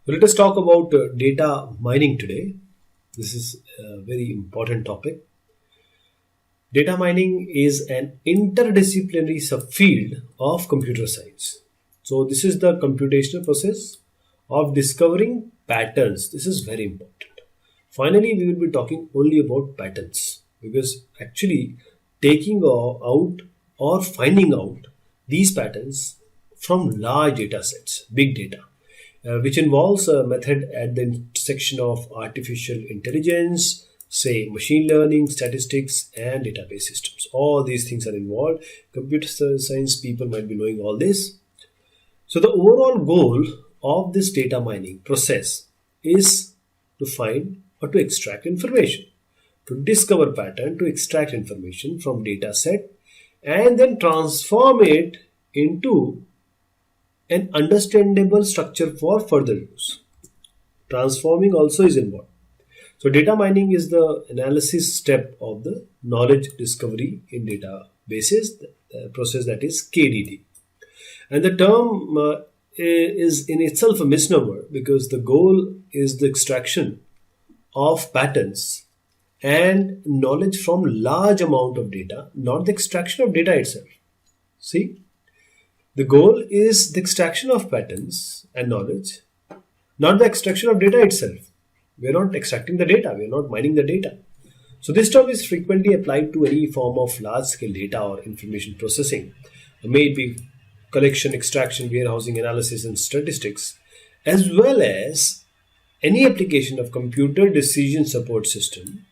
Let us talk about data mining today. This is a very important topic. Data mining is an interdisciplinary subfield of computer science. So, this is the computational process of discovering patterns. This is very important. Finally, we will be talking only about patterns because actually taking out or finding out these patterns from large data sets, big data, which involves a method at the intersection of artificial intelligence, say machine learning, statistics, and database systems. All these things are involved. Computer science people might be knowing all this. So, the overall goal of this data mining process is to find or to extract information, to discover pattern, to extract information from data set, and then transform it into an understandable structure for further use. Transforming also is involved. So, data mining is the analysis step of the knowledge discovery in databases, the process that is KDD. And the term is in itself a misnomer because the goal is the extraction of patterns and knowledge from large amount of data, not the extraction of data itself. See, the goal is the extraction of patterns and knowledge, not the extraction of data itself. We are not extracting the data, we are not mining the data. So, this term is frequently applied to any form of large scale data or information processing, may it be collection, extraction, warehousing, analysis, and statistics, as well as any application of computer decision support system,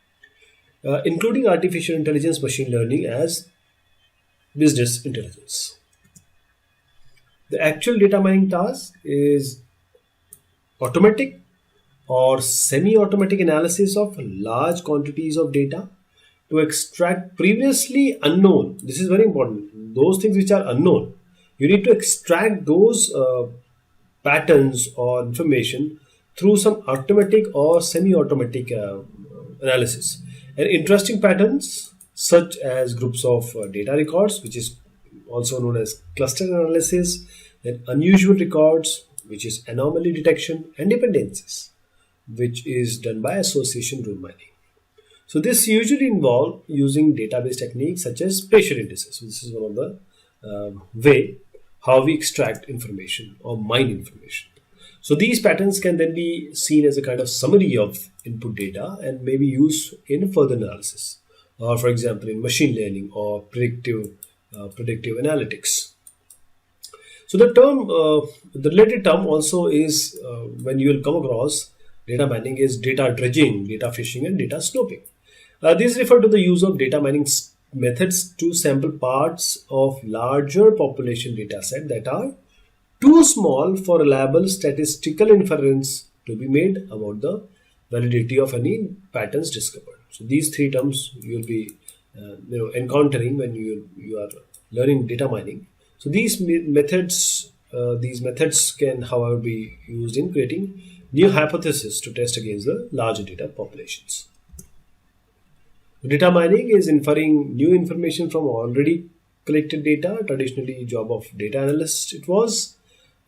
including artificial intelligence, machine learning as business intelligence. The actual data mining task is automatic or semi-automatic analysis of large quantities of data to extract previously unknown. This is very important. Those things which are unknown, you need to extract those patterns or information through some automatic or semi-automatic analysis. And interesting patterns such as groups of data records, which is also known as cluster analysis, then unusual records, which is anomaly detection, and dependencies, which is done by association rule mining. So this usually involve using database techniques such as spatial indices. So this is one of the way how we extract information or mine information. So these patterns can then be seen as a kind of summary of input data and may be used in further analysis, or for example in machine learning or predictive analytics. So the related term also is when you will come across data mining is data dredging, data fishing, and data snooping. These refer to the use of data mining methods to sample parts of larger population data set that are too small for reliable statistical inference to be made about the validity of any patterns discovered. So these three terms you will be encountering when you are learning data mining. So these methods can, however, be used in creating new hypotheses to test against the larger data populations. Data mining is inferring new information from already collected data. Traditionally, job of data analyst it was,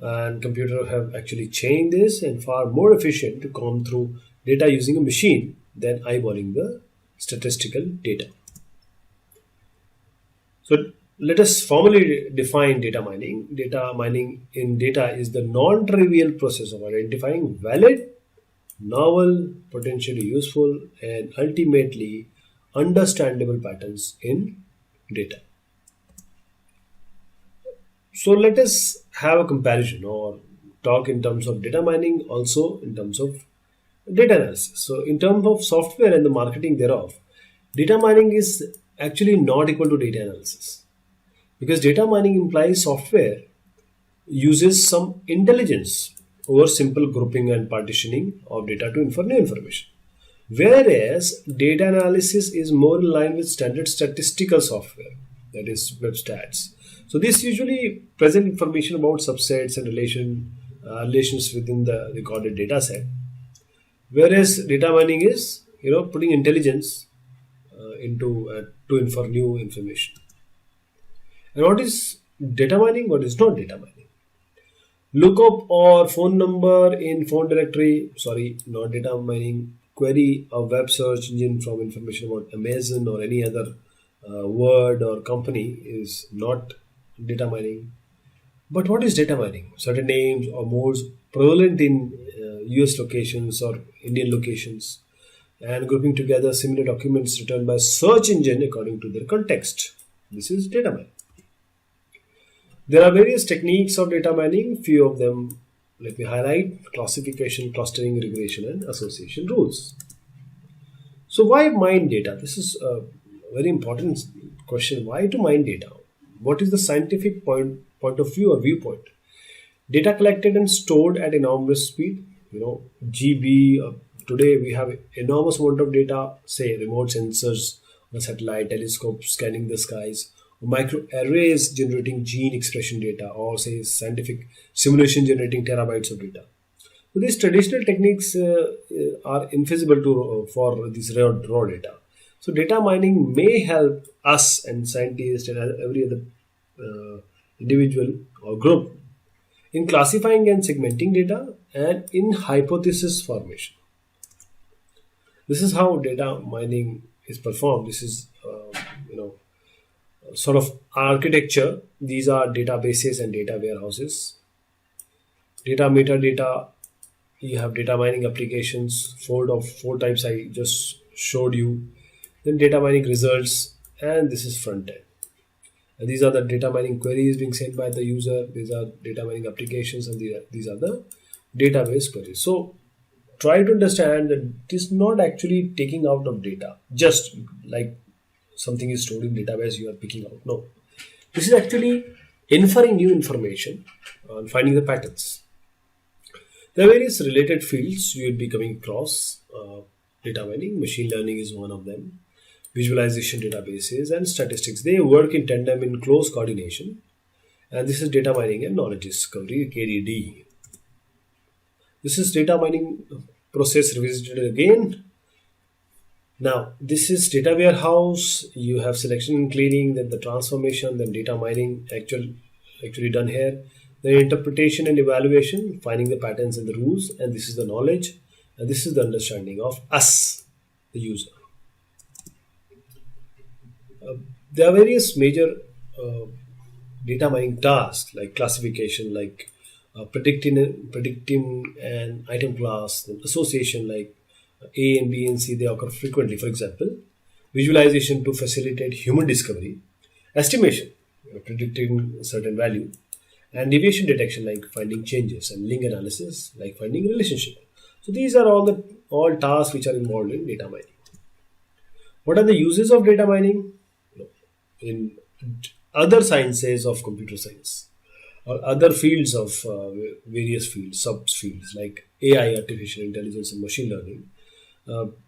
and computers have actually changed this and far more efficient to comb through data using a machine than eyeballing the statistical data. So let us formally define data mining. Data mining in data is the non-trivial process of identifying valid, novel, potentially useful, and ultimately understandable patterns in data. So let us have a comparison or talk in terms of data mining, also in terms of data analysis. So in terms of software and the marketing thereof, data mining is actually not equal to data analysis because data mining implies software uses some intelligence over simple grouping and partitioning of data to infer new information. Whereas data analysis is more in line with standard statistical software, that is web stats. So this usually present information about subsets and relations within the recorded data set. Whereas data mining is putting intelligence into to infer new information. And what is data mining? What is not data mining? Lookup or phone number in phone directory, sorry, not data mining. Query a web search engine from information about Amazon or any other word or company is not data mining. But what is data mining? Certain names or modes prevalent in US locations or Indian locations and grouping together similar documents returned by search engine according to their context. This is data mining. There are various techniques of data mining. Few of them let me highlight: classification, clustering, regression, and association rules. So why mine data? This is a very important question. Why to mine data? What is the scientific point of view or viewpoint? Data collected and stored at enormous speed. GB. Today we have enormous amount of data. Say remote sensors, a satellite, telescope scanning the skies, microarrays generating gene expression data, or say scientific simulation generating terabytes of data. So these traditional techniques are infeasible to for this raw data. So data mining may help us and scientists and every other individual or group in classifying and segmenting data and in hypothesis formation. This is how data mining is performed. This is sort of architecture. These are databases and data warehouses. Data metadata. You have data mining applications. Four types I just showed you. Then data mining results, and this is front end. And these are the data mining queries being sent by the user. These are data mining applications, and these are the database queries. So try to understand that it is not actually taking out of data, just like something is stored in database you are picking out. No, this is actually inferring new information and finding the patterns. There are various related fields you will be coming across. Data mining, machine learning is one of them. Visualization databases and statistics. They work in tandem in close coordination. And this is data mining and knowledge discovery, KDD. This is data mining process revisited again. Now, this is data warehouse. You have selection and cleaning, then the transformation, then data mining actually done here. Then interpretation and evaluation, finding the patterns and the rules, and this is the knowledge, and this is the understanding of us, the user. There are various major uh, data mining tasks like classification, like predicting an item class, then association like A and B and C they occur frequently. For example, visualization to facilitate human discovery, estimation, predicting a certain value, and deviation detection like finding changes, and link analysis like finding relationship. So these are all tasks which are involved in data mining. What are the uses of data mining? In other sciences of computer science or other fields of various fields, subfields like AI, artificial intelligence, and machine learning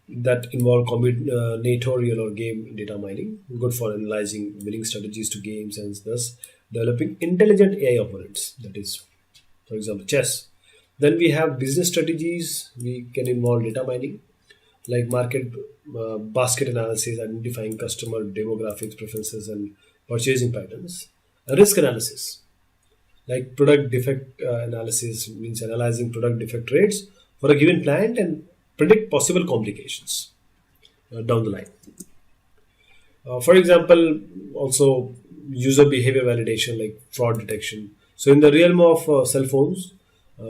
that involve combinatorial or game data mining, good for analyzing winning strategies to games and thus developing intelligent AI opponents. That is, for example, chess. Then we have business strategies. We can involve data mining like market basket analysis, identifying customer demographics, preferences, and purchasing patterns. Risk analysis, like product defect analysis, means analyzing product defect rates for a given plant and predict possible complications down the line. For example, also user behavior validation, like fraud detection. So, in the realm of cell phones,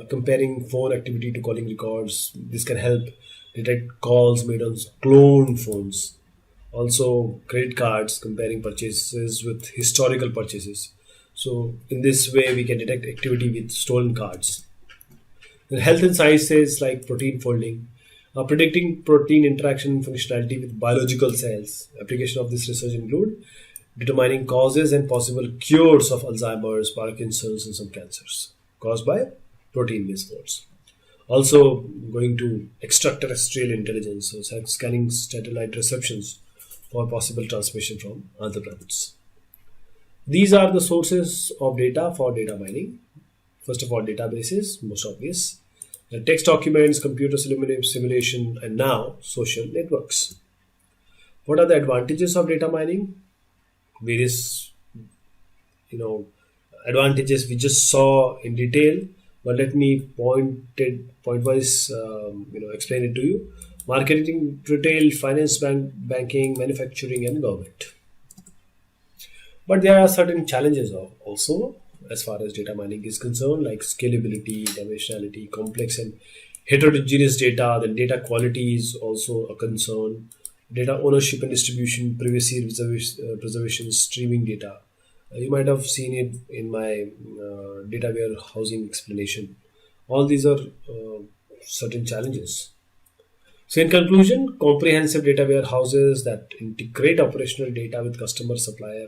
comparing phone activity to calling records, this can help detect calls made on cloned phones. Also, credit cards, comparing purchases with historical purchases. So, in this way, we can detect activity with stolen cards. Then health and sciences like protein folding, predicting protein interaction functionality with biological cells. Application of this research include determining causes and possible cures of Alzheimer's, Parkinson's, and some cancers caused by protein misfolds. Also, going to extraterrestrial intelligence, so scanning satellite receptions for possible transmission from other planets. These are the sources of data for data mining. First of all, databases, most obvious. The text documents, computer simulation, and now social networks. What are the advantages of data mining? Various, you know, advantages we just saw in detail. but let me point wise explain it to you. Marketing, retail, finance, banking, manufacturing, and government. But there are certain challenges also as far as data mining is concerned, like scalability, dimensionality, complex and heterogeneous data. Then data quality is also a concern. Data ownership and distribution, privacy, preservation, streaming data. You might have seen it in my data warehousing explanation. All these are certain challenges. So, in conclusion, comprehensive data warehouses that integrate operational data with customer, supplier,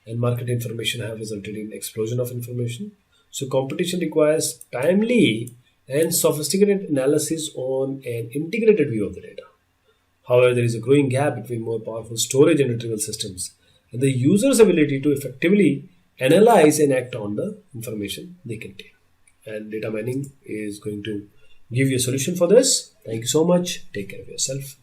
and market information have resulted in explosion of information. So, competition requires timely and sophisticated analysis on an integrated view of the data. However, there is a growing gap between more powerful storage and retrieval systems and the user's ability to effectively analyze and act on the information they contain. And data mining is going to give you a solution for this. Thank you so much. Take care of yourself.